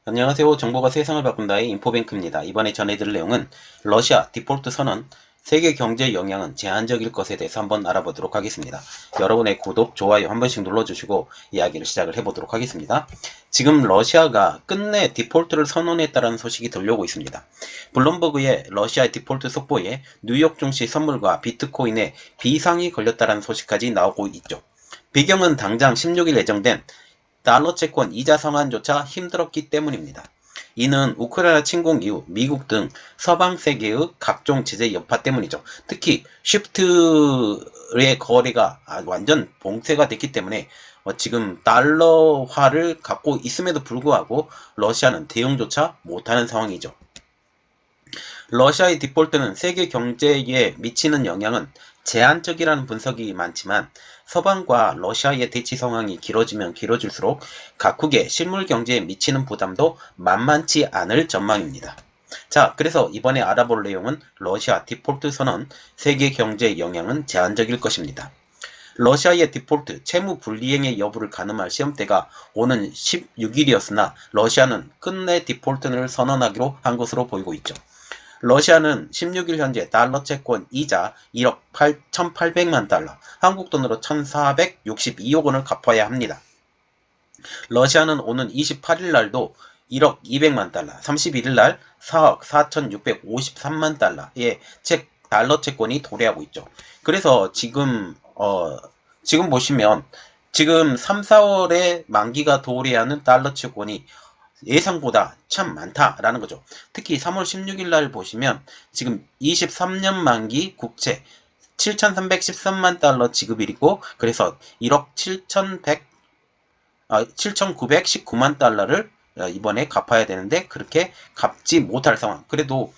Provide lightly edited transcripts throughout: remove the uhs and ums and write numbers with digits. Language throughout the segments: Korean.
안녕하세요. 정보가 세상을 바꾼다의 인포뱅크입니다. 이번에 전해드릴 내용은 러시아 디폴트 선언, 세계 경제 영향은 제한적일 것에 대해서 한번 알아보도록 하겠습니다. 여러분의 구독, 좋아요 한 번씩 눌러주시고 이야기를 시작을 해보도록 하겠습니다. 지금 러시아가 끝내 디폴트를 선언했다는 소식이 들려오고 있습니다. 블룸버그의 러시아 디폴트 속보에 뉴욕 증시 선물과 비트코인에 비상이 걸렸다는 소식까지 나오고 있죠. 배경은 당장 16일 예정된 달러 채권 이자 상환조차 힘들었기 때문입니다. 이는 우크라이나 침공 이후 미국 등 서방 세계의 각종 제재 여파 때문이죠. 특히 쉬프트의 거래가 완전 봉쇄가 됐기 때문에 지금 달러화를 갖고 있음에도 불구하고 러시아는 대응조차 못하는 상황이죠. 러시아의 디폴트는 세계 경제에 미치는 영향은 제한적이라는 분석이 많지만 서방과 러시아의 대치 상황이 길어지면 길어질수록 각국의 실물 경제에 미치는 부담도 만만치 않을 전망입니다. 자, 그래서 이번에 알아볼 내용은 러시아 디폴트 선언, 세계 경제의 영향은 제한적일 것입니다. 러시아의 디폴트, 채무 불이행의 여부를 가늠할 시험대가 오는 16일이었으나 러시아는 끝내 디폴트를 선언하기로 한 것으로 보이고 있죠. 러시아는 16일 현재 달러 채권 이자 1억 1,800만 달러, 한국 돈으로 1,462억 원을 갚아야 합니다. 러시아는 오는 28일 날도 1억 200만 달러, 31일 날 4억 4,653만 달러의 달러 채권이 도래하고 있죠. 그래서 지금 보시면 지금 3, 4월에 만기가 도래하는 달러 채권이 예상보다 참 많다라는 거죠. 특히 3월 16일 날 보시면 지금 23년 만기 국채 7,313만 달러 지급일이고, 그래서 1억 7,919만 달러를 이번에 갚아야 되는데 그렇게 갚지 못할 상황. 그래도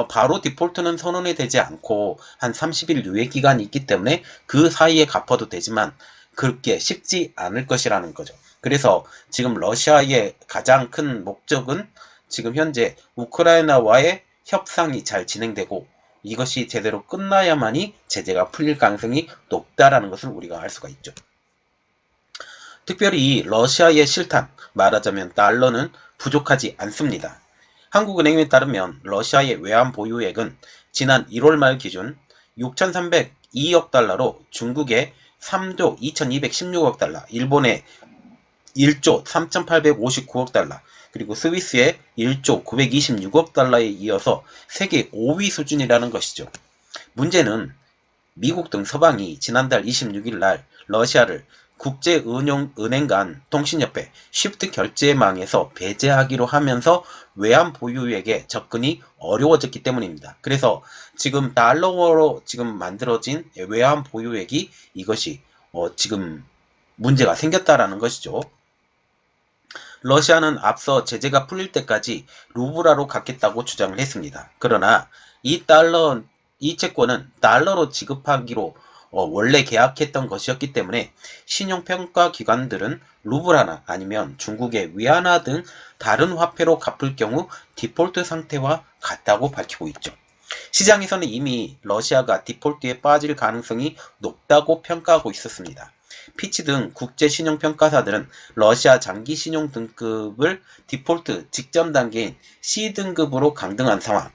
바로 디폴트는 선언이 되지 않고 한 30일 유예 기간이 있기 때문에 그 사이에 갚아도 되지만 그렇게 쉽지 않을 것이라는 거죠. 그래서 지금 러시아의 가장 큰 목적은 지금 현재 우크라이나와의 협상이 잘 진행되고 이것이 제대로 끝나야만이 제재가 풀릴 가능성이 높다라는 것을 우리가 알 수가 있죠. 특별히 러시아의 실탄, 말하자면 달러는 부족하지 않습니다. 한국은행에 따르면 러시아의 외환 보유액은 지난 1월 말 기준 6,302억 달러로 중국의 3조 2,216억 달러, 일본의 1조 3,859억 달러, 그리고 스위스의 1조 926억 달러에 이어서 세계 5위 수준이라는 것이죠. 문제는 미국 등 서방이 지난달 26일 날 러시아를 국제은행 간 통신협회 쉬프트 결제망에서 배제하기로 하면서 외환 보유액에 접근이 어려워졌기 때문입니다. 그래서 지금 달러로 지금 만들어진 외환 보유액이 이것이 지금 문제가 생겼다라는 것이죠. 러시아는 앞서 제재가 풀릴 때까지 루블화로 갚겠다고 주장을 했습니다. 그러나 이 채권은 달러로 지급하기로 원래 계약했던 것이었기 때문에 신용평가 기관들은 루블화나 아니면 중국의 위안화 등 다른 화폐로 갚을 경우 디폴트 상태와 같다고 밝히고 있죠. 시장에서는 이미 러시아가 디폴트에 빠질 가능성이 높다고 평가하고 있었습니다. 피치 등 국제 신용평가사들은 러시아 장기 신용 등급을 디폴트 직전 단계인 C등급으로 강등한 상황.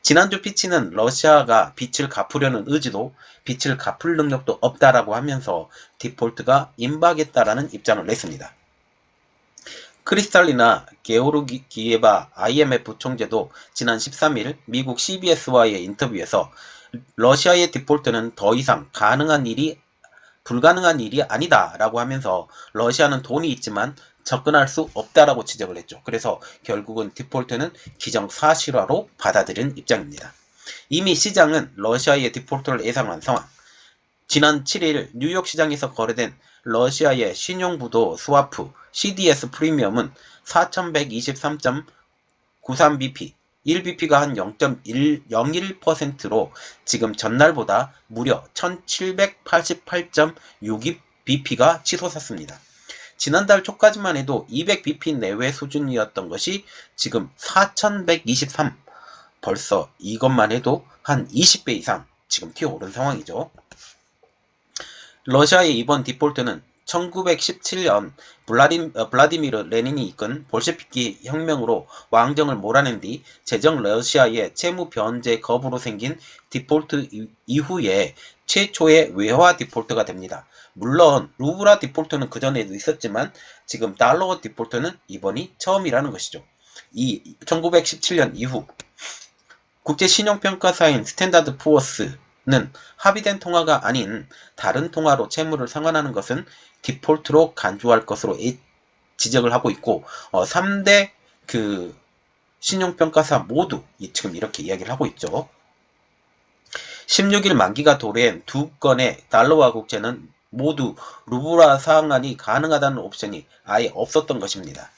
지난주 피치는 러시아가 빚을 갚으려는 의지도 빚을 갚을 능력도 없다라고 하면서 디폴트가 임박했다라는 입장을 냈습니다. 크리스탈리나 게오르기예바 IMF 총재도 지난 13일 미국 CBS와의 인터뷰에서 러시아의 디폴트는 더 이상 불가능한 일이 아니다라고 하면서 러시아는 돈이 있지만 접근할 수 없다라고 지적을 했죠. 그래서 결국은 디폴트는 기정사실화로 받아들인 입장입니다. 이미 시장은 러시아의 디폴트를 예상한 상황. 지난 7일 뉴욕 시장에서 거래된 러시아의 신용부도 스와프 CDS 프리미엄은 4123.93bp, 1bp가 한 0.01%로 지금 전날보다 무려 1788.62bp가 치솟았습니다. 지난달 초까지만 해도 200bp 내외 수준이었던 것이 지금 4123, 벌써 이것만 해도 한 20배 이상 지금 튀어오른 상황이죠. 러시아의 이번 디폴트는 1917년 블라디미르 레닌이 이끈 볼셰비키 혁명으로 왕정을 몰아낸 뒤 제정 러시아의 채무 변제 거부로 생긴 디폴트 이후에 최초의 외화 디폴트가 됩니다. 물론 루브라 디폴트는 그전에도 있었지만 지금 달러 디폴트는 이번이 처음이라는 것이죠. 이 1917년 이후 국제신용평가사인 스탠다드 푸어스는 합의된 통화가 아닌 다른 통화로 채무를 상환하는 것은 디폴트로 간주할 것으로 지적을 하고 있고 3대 그 신용평가사 모두 지금 이렇게 이야기를 하고 있죠. 16일 만기가 도래한 두 건의 달러화 국채는 모두 루브라 상환이 가능하다는 옵션이 아예 없었던 것입니다.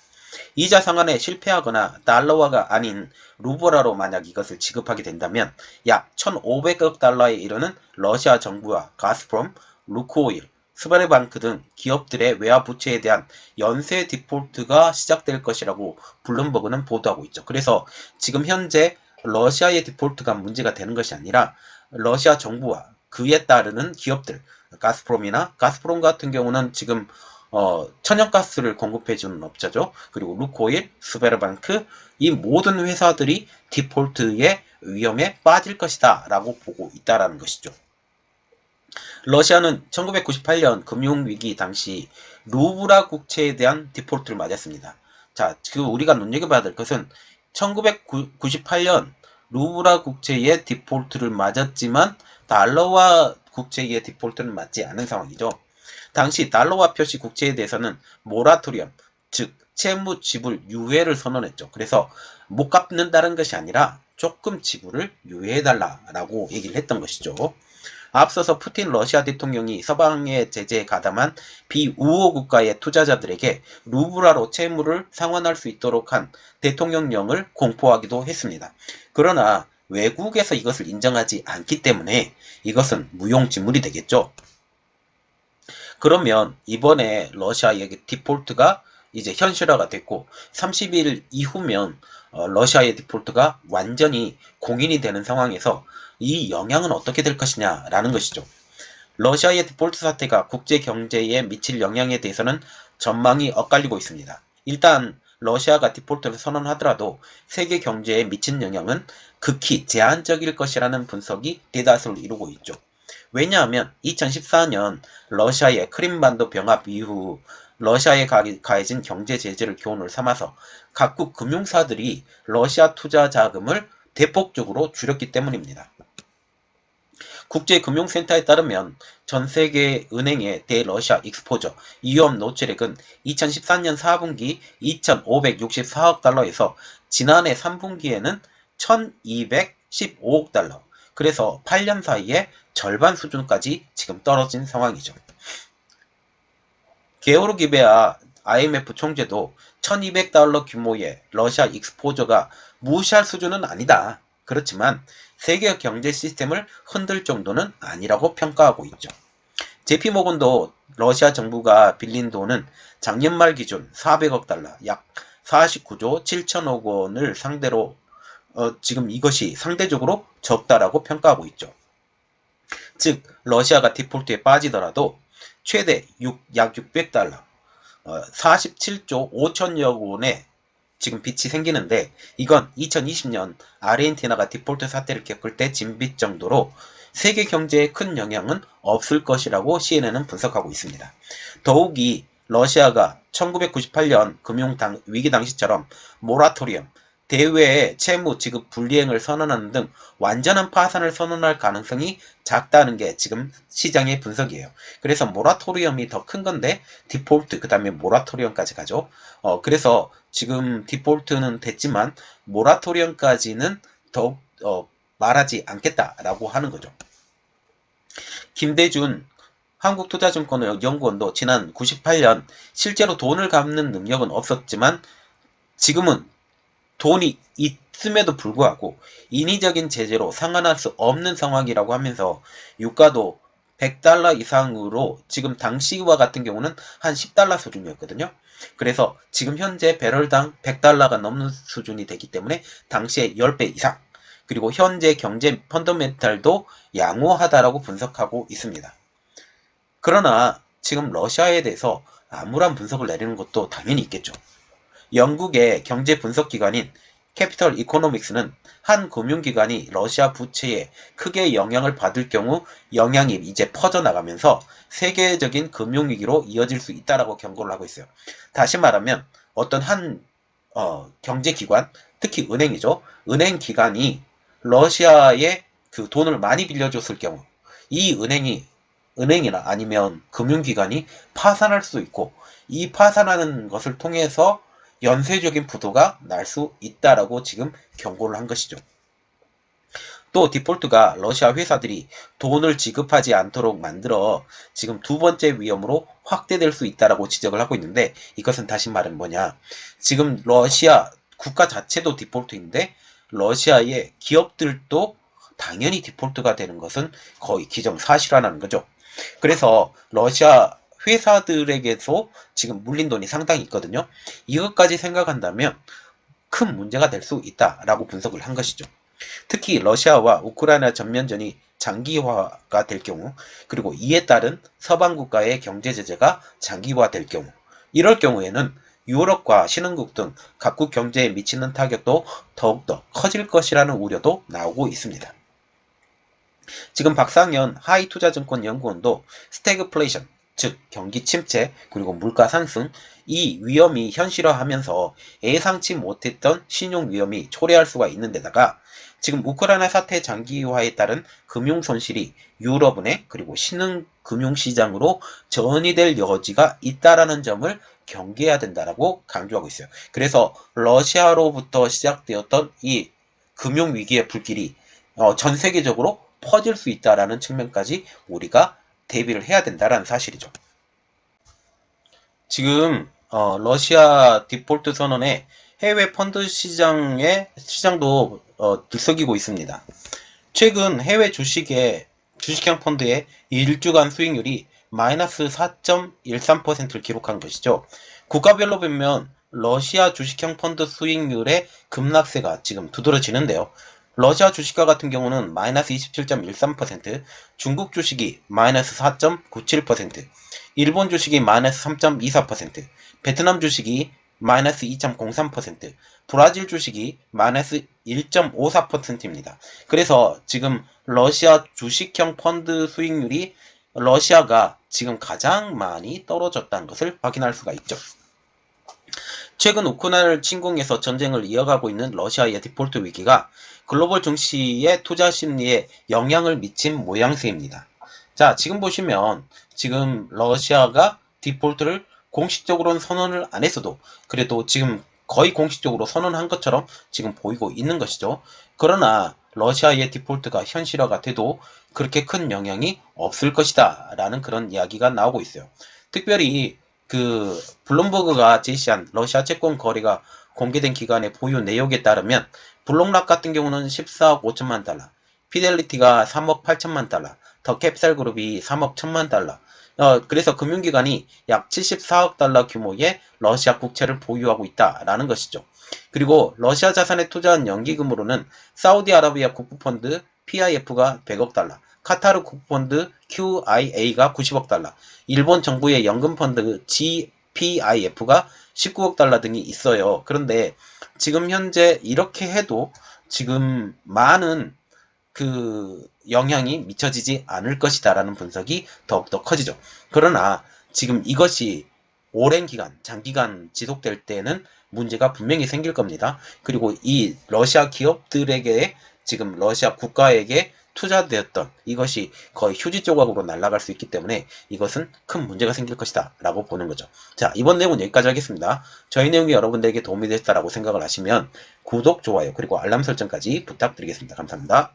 이자 상환에 실패하거나 달러화가 아닌 루브라로 만약 이것을 지급하게 된다면 약 1,500억 달러에 이르는 러시아 정부와 가스프롬, 루크오일, 스베르방크 등 기업들의 외화 부채에 대한 연쇄 디폴트가 시작될 것이라고 블룸버그는 보도하고 있죠. 그래서 지금 현재 러시아의 디폴트가 문제가 되는 것이 아니라 러시아 정부와 그에 따르는 기업들, 가스프롬 같은 경우는 지금 천연가스를 공급해주는 업자죠. 그리고 루크오일, 스베르방크 이 모든 회사들이 디폴트의 위험에 빠질 것이다 라고 보고 있다는 것이죠. 러시아는 1998년 금융위기 당시 루브라 국채에 대한 디폴트를 맞았습니다. 자, 지금 우리가 눈여겨봐야 될 것은 1998년 루브라 국채의 디폴트를 맞았지만 달러화 국채의 디폴트는 맞지 않은 상황이죠. 당시 달러화 표시 국채에 대해서는 모라토리엄, 즉 채무 지불 유예를 선언했죠. 그래서 못 갚는다는 것이 아니라 조금 지불을 유예해달라고 얘기를 했던 것이죠. 앞서서 푸틴 러시아 대통령이 서방의 제재에 가담한 비우호 국가의 투자자들에게 루브라로 채무를 상환할 수 있도록 한 대통령령을 공포하기도 했습니다. 그러나 외국에서 이것을 인정하지 않기 때문에 이것은 무용지물이 되겠죠. 그러면 이번에 러시아의 디폴트가 이제 현실화가 됐고 30일 이후면 러시아의 디폴트가 완전히 공인이 되는 상황에서 이 영향은 어떻게 될 것이냐라는 것이죠. 러시아의 디폴트 사태가 국제 경제에 미칠 영향에 대해서는 전망이 엇갈리고 있습니다. 일단 러시아가 디폴트를 선언하더라도 세계 경제에 미친 영향은 극히 제한적일 것이라는 분석이 대다수를 이루고 있죠. 왜냐하면 2014년 러시아의 크림반도 병합 이후 러시아에 가해진 경제 제재를 교훈을 삼아서 각국 금융사들이 러시아 투자 자금을 대폭적으로 줄였기 때문입니다. 국제금융센터에 따르면 전 세계 은행의 대러시아 익스포저 위험 노출액은 2014년 4분기 2,564억 달러에서 지난해 3분기에는 1,215억 달러, 그래서 8년 사이에 절반 수준까지 지금 떨어진 상황이죠. 게오르기베아 IMF 총재도 1200달러 규모의 러시아 익스포저가 무시할 수준은 아니다. 그렇지만 세계 경제 시스템을 흔들 정도는 아니라고 평가하고 있죠. JP모건도 러시아 정부가 빌린 돈은 작년 말 기준 400억 달러, 약 49조 7천억 원을 상대로 지금 이것이 상대적으로 적다라고 평가하고 있죠. 즉 러시아가 디폴트에 빠지더라도 최대 약 600달러, 47조 5천여 원의 지금 빚이 생기는데 이건 2020년 아르헨티나가 디폴트 사태를 겪을 때 진빚 정도로 세계 경제에 큰 영향은 없을 것이라고 CNN은 분석하고 있습니다. 더욱이 러시아가 1998년 금융위기 당시처럼 모라토리엄, 대외의 채무 지급 불이행을 선언하는 등 완전한 파산을 선언할 가능성이 작다는 게 지금 시장의 분석이에요. 그래서 모라토리엄이 더 큰 건데 디폴트 그 다음에 모라토리엄까지 가죠. 그래서 지금 디폴트는 됐지만 모라토리엄까지는 더욱 말하지 않겠다라고 하는 거죠. 김대준 한국투자증권연구원도 지난 98년 실제로 돈을 갚는 능력은 없었지만 지금은 돈이 있음에도 불구하고 인위적인 제재로 상환할 수 없는 상황이라고 하면서 유가도 100달러 이상으로 지금 당시와 같은 경우는 한 10달러 수준이었거든요. 그래서 지금 현재 배럴당 100달러가 넘는 수준이 되기 때문에 당시에 10배 이상, 그리고 현재 경제 펀더멘탈도 양호하다라고 분석하고 있습니다. 그러나 지금 러시아에 대해서 암울한 분석을 내리는 것도 당연히 있겠죠. 영국의 경제 분석 기관인 캐피털 이코노믹스는 한 금융기관이 러시아 부채에 크게 영향을 받을 경우 영향이 이제 퍼져나가면서 세계적인 금융위기로 이어질 수 있다라고 경고를 하고 있어요. 다시 말하면 어떤 한 경제기관, 특히 은행이죠. 은행기관이 러시아에 그 돈을 많이 빌려줬을 경우 이 은행이나 아니면 금융기관이 파산할 수 있고 이 파산하는 것을 통해서 연쇄적인 부도가 날 수 있다라고 지금 경고를 한 것이죠. 또 디폴트가 러시아 회사들이 돈을 지급하지 않도록 만들어 지금 두 번째 위험으로 확대될 수 있다라고 지적을 하고 있는데 이것은 다시 말하면 뭐냐. 지금 러시아 국가 자체도 디폴트인데 러시아의 기업들도 당연히 디폴트가 되는 것은 거의 기정사실화라는 거죠. 그래서 러시아 회사들에게서 지금 물린 돈이 상당히 있거든요. 이것까지 생각한다면 큰 문제가 될 수 있다라고 분석을 한 것이죠. 특히 러시아와 우크라이나 전면전이 장기화가 될 경우, 그리고 이에 따른 서방 국가의 경제 제재가 장기화될 경우, 이럴 경우에는 유럽과 신흥국 등 각국 경제에 미치는 타격도 더욱더 커질 것이라는 우려도 나오고 있습니다. 지금 박상현 하이투자증권연구원도 스태그플레이션, 즉 경기 침체 그리고 물가 상승, 이 위험이 현실화하면서 예상치 못했던 신용 위험이 초래할 수가 있는 데다가 지금 우크라이나 사태 장기화에 따른 금융 손실이 유럽은행 그리고 신흥 금융시장으로 전이될 여지가 있다라는 점을 경계해야 된다라고 강조하고 있어요. 그래서 러시아로부터 시작되었던 이 금융위기의 불길이 전 세계적으로 퍼질 수 있다라는 측면까지 우리가 대비를 해야 된다라는 사실이죠. 지금 러시아 디폴트 선언에 해외 펀드 시장도 들썩이고 있습니다. 최근 해외 주식형 펀드의 일주간 수익률이 마이너스 4.13%를 기록한 것이죠. 국가별로 보면 러시아 주식형 펀드 수익률의 급락세가 지금 두드러지는데요. 러시아 주식가 같은 경우는 마이너스 27.13%, 중국 주식이 마이너스 4.97%, 일본 주식이 마이너스 3.24%, 베트남 주식이 마이너스 2.03%, 브라질 주식이 마이너스 1.54%입니다. 그래서 지금 러시아 주식형 펀드 수익률이 러시아가 지금 가장 많이 떨어졌다는 것을 확인할 수가 있죠. 최근 우크라이나를 침공해서 전쟁을 이어가고 있는 러시아의 디폴트 위기가 글로벌 증시의 투자 심리에 영향을 미친 모양새입니다. 자, 지금 보시면 지금 러시아가 디폴트를 공식적으로는 선언을 안 했어도 그래도 지금 거의 공식적으로 선언한 것처럼 지금 보이고 있는 것이죠. 그러나 러시아의 디폴트가 현실화가 돼도 그렇게 큰 영향이 없을 것이다 라는 그런 이야기가 나오고 있어요. 특별히 그 블룸버그가 제시한 러시아 채권 거래가 공개된 기관의 보유 내역에 따르면 블록락 같은 경우는 14억 5천만 달러, 피델리티가 3억 8천만 달러, 더 캐피탈 그룹이 3억 1천만 달러. 그래서 금융기관이 약 74억 달러 규모의 러시아 국채를 보유하고 있다라는 것이죠. 그리고 러시아 자산에 투자한 연기금으로는 사우디아라비아 국부펀드 PIF가 100억 달러, 카타르 국부펀드 QIA가 90억 달러, 일본 정부의 연금펀드 GPIF가 19억 달러 등이 있어요. 그런데 지금 현재 이렇게 해도 지금 많은 그 영향이 미쳐지지 않을 것이다라는 분석이 더욱더 커지죠. 그러나 지금 이것이 오랜 기간, 장기간 지속될 때는 문제가 분명히 생길 겁니다. 그리고 이 러시아 기업들에게 지금 러시아 국가에게 투자되었던 이것이 거의 휴지 조각으로 날아갈 수 있기 때문에 이것은 큰 문제가 생길 것이다 라고 보는 거죠. 자, 이번 내용은 여기까지 하겠습니다. 저희 내용이 여러분들에게 도움이 됐다라고 생각을 하시면 구독, 좋아요, 그리고 알람 설정까지 부탁드리겠습니다. 감사합니다.